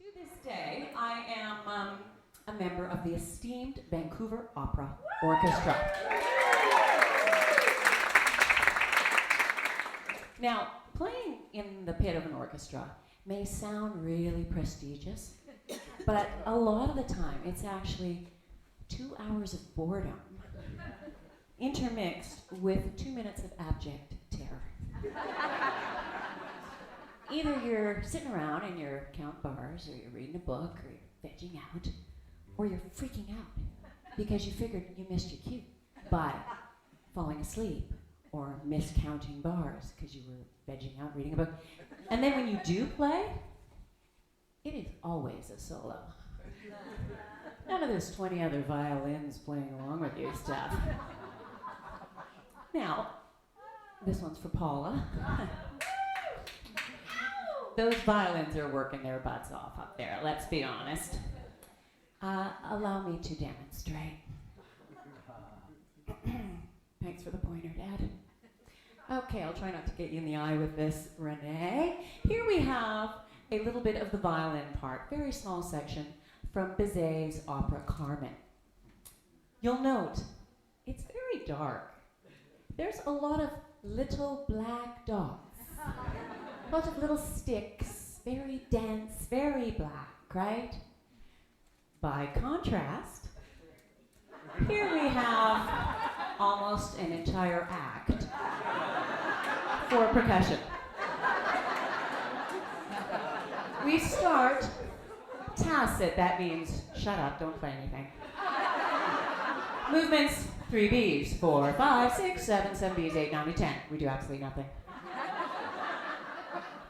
To this day, I am a member of the esteemed Vancouver Opera Orchestra. Now, playing in the pit of an orchestra may sound really prestigious, but a lot of the time it's actually 2 hours of boredom intermixed with 2 minutes of abject terror. Either you're sitting around and you're counting bars, or you're reading a book, or you're vegging out, or you're freaking out because you figured you missed your cue by falling asleep or miscounting bars because you were vegging out reading a book. And then when you do play, it is always a solo. None of this 20 other violins playing along with you stuff. Now, this one's for Paula. Those violins are working their butts off up there, let's be honest. Allow me to demonstrate. Thanks for the pointer, Dad. Okay, I'll try not to get you in the eye with this, Renee. Here we have a little bit of the violin part, very small section, from Bizet's opera Carmen. You'll note, it's very dark. There's a lot of little black dots. A lot of little sticks, very dense, very black, right? By contrast, here we have almost an entire act for percussion. We start tacit, that means shut up, don't play anything. Movements, 3 Bs, 4, 5, 6, 7, 7 Bs, 8, 9, 10. We do absolutely nothing.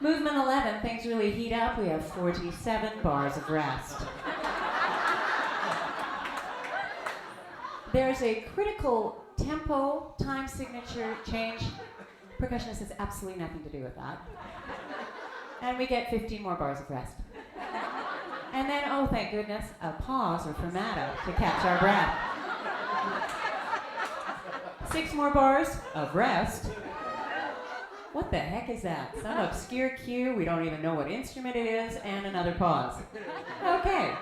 Movement 11, things really heat up. We have 47 bars of rest. There's a critical tempo, time signature change. Percussionist has absolutely nothing to do with that. And we get 15 more bars of rest. And then, oh thank goodness, a pause or fermata to catch our breath. 6 more bars of rest. What the heck is that? Some obscure cue, we don't even know what instrument it is, and another pause. Okay,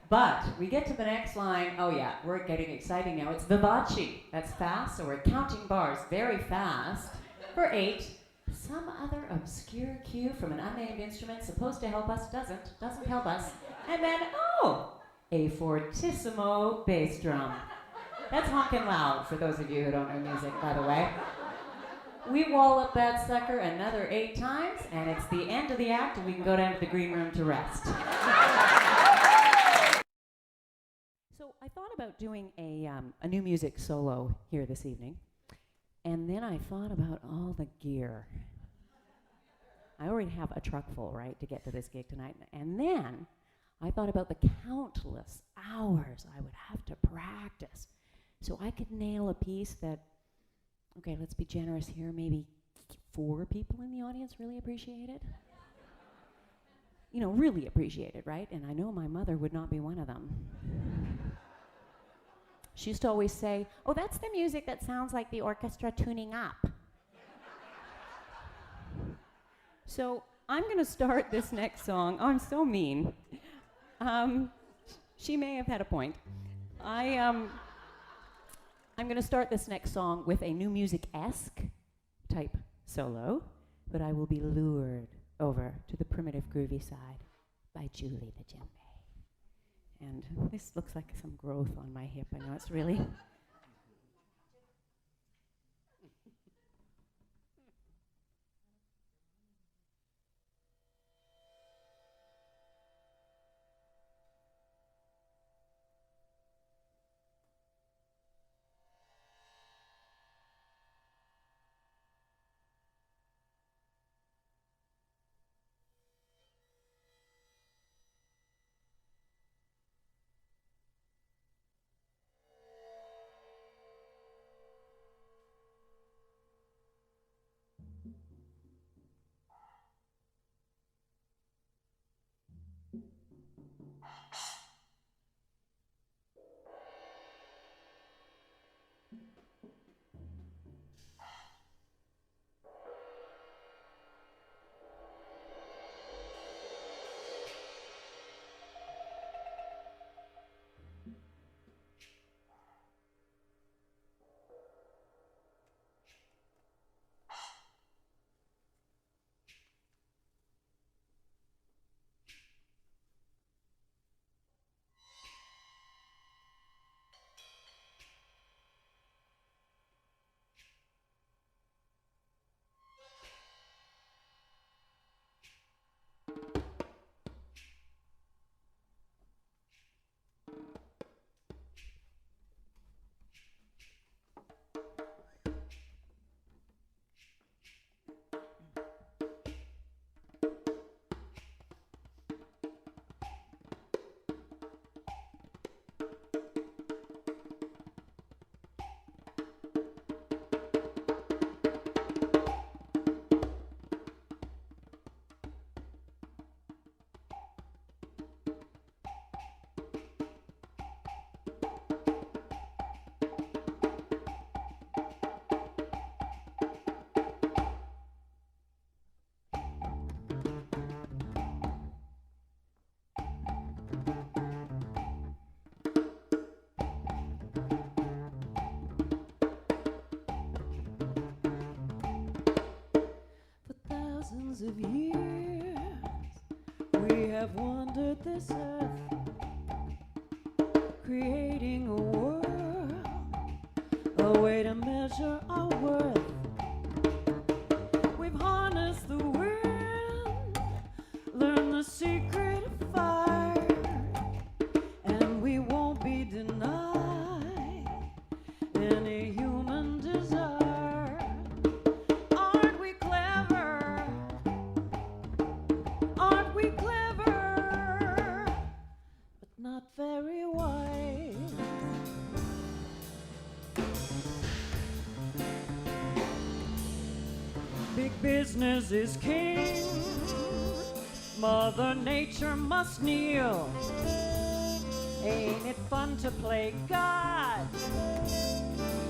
but we get to the next line. Oh yeah, we're getting exciting now. It's vivace. That's fast, so we're counting bars very fast for 8. Some other obscure cue from an unnamed instrument supposed to help us, doesn't help us. And then, oh, a fortissimo bass drum. That's honking loud for those of you who don't know music, by the way. We wallop that sucker another 8 times, and it's the end of the act, and we can go down to the green room to rest. So I thought about doing a new music solo here this evening, and then I thought about all the gear. I already have a truck full, right, to get to this gig tonight, and then I thought about the countless hours I would have to practice so I could nail a piece that, okay, let's be generous here, maybe 4 people in the audience really appreciate it. You know, really appreciate it, right? And I know my mother would not be one of them. She used to always say, oh, that's the music that sounds like the orchestra tuning up. So I'm going to start this next song. Oh, I'm so mean. She may have had a point. I'm going to start this next song with a new music-esque type solo, but I will be lured over to the primitive groovy side by Julie the djembe. And this looks like some growth on my hip. I know it's really... thousands of years we have wandered this earth, creating a world, a way to measure our worth. We've harnessed the wind, learned the secret of fire, and we won't be denied any human desire. Aren't we clever? Aren't we clever? But not very wise. Big business is king. Mother Nature must kneel. Ain't it fun to play God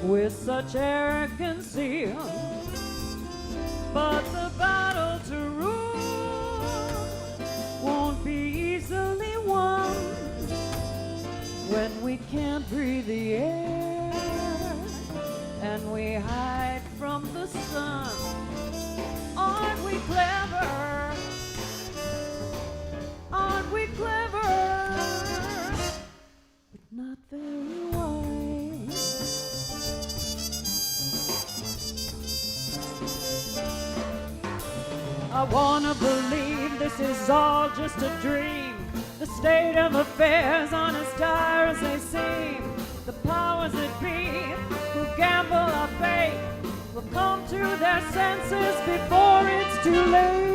with such arrogancy? But the battle to rule won't be easily won when we can't breathe the air and we hide from the sun. Aren't we clever? Aren't we clever? But not very wise. I wanna believe this is all just a dream. The state of affairs aren't as dire as they seem. The powers that be who gamble our fate will come to their senses before it's too late.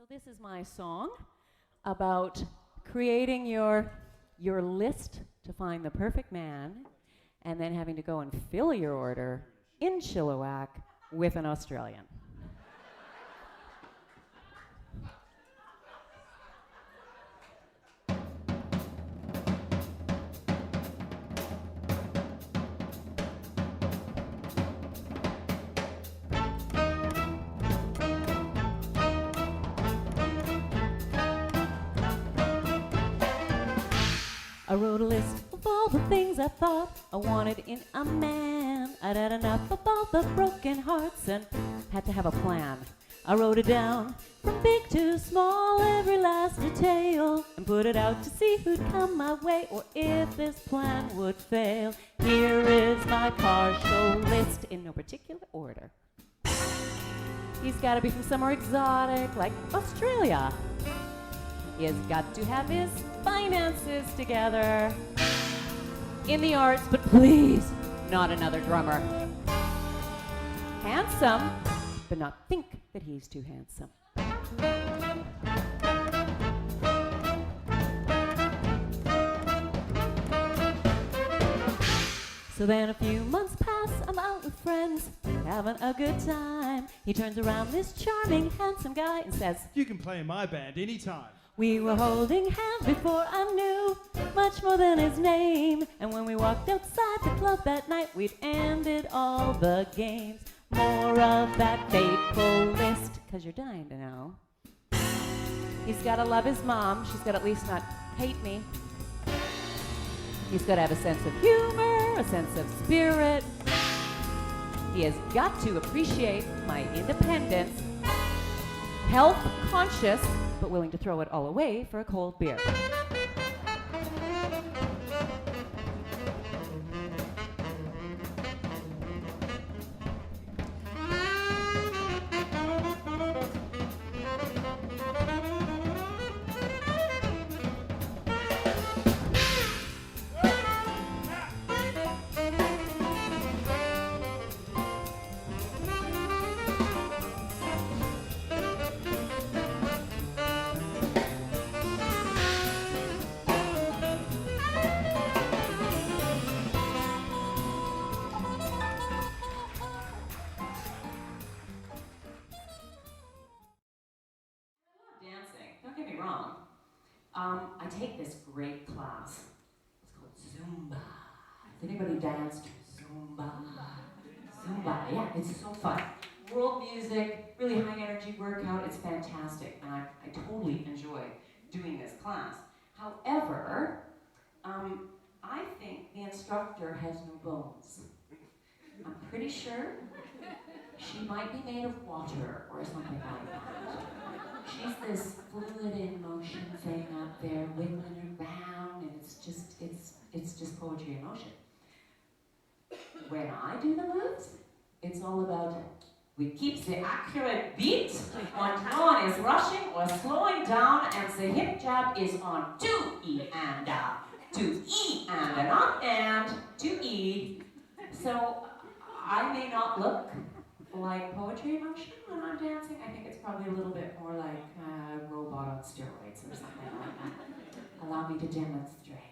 This is my song about creating your list to find the perfect man and then having to go and fill your order in Chilliwack with an Australian. I wrote a list of all the things I thought I wanted in a man. I'd had enough of all the broken hearts and had to have a plan. I wrote it down from big to small, every last detail, and put it out to see who'd come my way or if this plan would fail. Here is my partial list in no particular order. He's got to be from somewhere exotic like Australia. He has got to have his finances together. In the arts, but please, not another drummer. Handsome, but not think that he's too handsome. So then a few months pass, I'm out with friends, having a good time. He turns around, this charming, handsome guy, and says, "You can play in my band anytime." We were holding hands before I knew much more than his name. And when we walked outside the club that night, we'd ended all the games. More of that fateful list, 'cause you're dying to know. He's gotta love his mom. She's gotta at least not hate me. He's gotta have a sense of humor, a sense of spirit. He has got to appreciate my independence. Health conscious, but willing to throw it all away for a cold beer. I take this great class. It's called Zumba. Has anybody danced Zumba? Zumba, yeah, it's so fun. World music, really high energy workout, it's fantastic. And I totally enjoy doing this class. However, I think the instructor has no bones. I'm pretty sure she might be made of water or something like that. She's this fluid in motion thing up there, wiggling around, and it's just poetry in motion. When I do the moves, it's all about we keep the accurate beat when no one is rushing or slowing down, and the hip jab is on 2E and 2E and an up and 2E. So I may not look like poetry in motion when I'm dancing. I think it's probably a little bit more like a robot on steroids or something like that. Allow me to demonstrate.